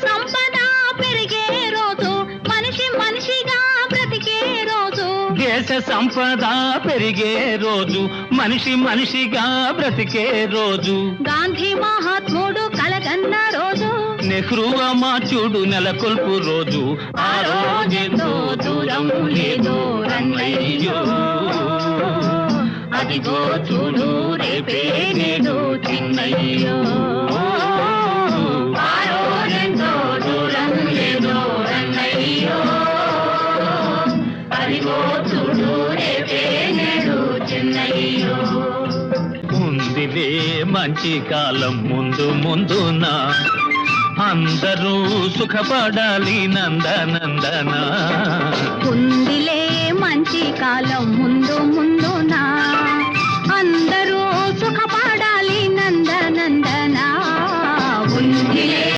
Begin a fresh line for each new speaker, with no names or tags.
సంపద పెరిగే రోజు మనిషి మనిషిగా బ్రతికే రోజు
దేశ సంపద పెరిగే రోజు మనిషి మనిషిగా బ్రతికే రోజు
గాంధీ మహాత్ముడు కలగన్న రోజు
నెహ్రూ అమాత్యుడు నెలకొల్పు రోజు ఆ రోజెంతో దూరం లేదో రన్నయ్యో అదిగో చూడు రేపే నేడు చిన్నయ్యో ఆ రోజెంతో దూరం లేదో రన్నయ్యో అదిగో చూడు రేపే నేడు చిన్నయ్యో ఉందిలే మంచి కాలం ముందు ముందున అందరూ సుఖపడాలి నందనందన
ఉందిలే మంచి కాలం ముందు ముందునా అందరూ సుఖపడాలి నందనందనా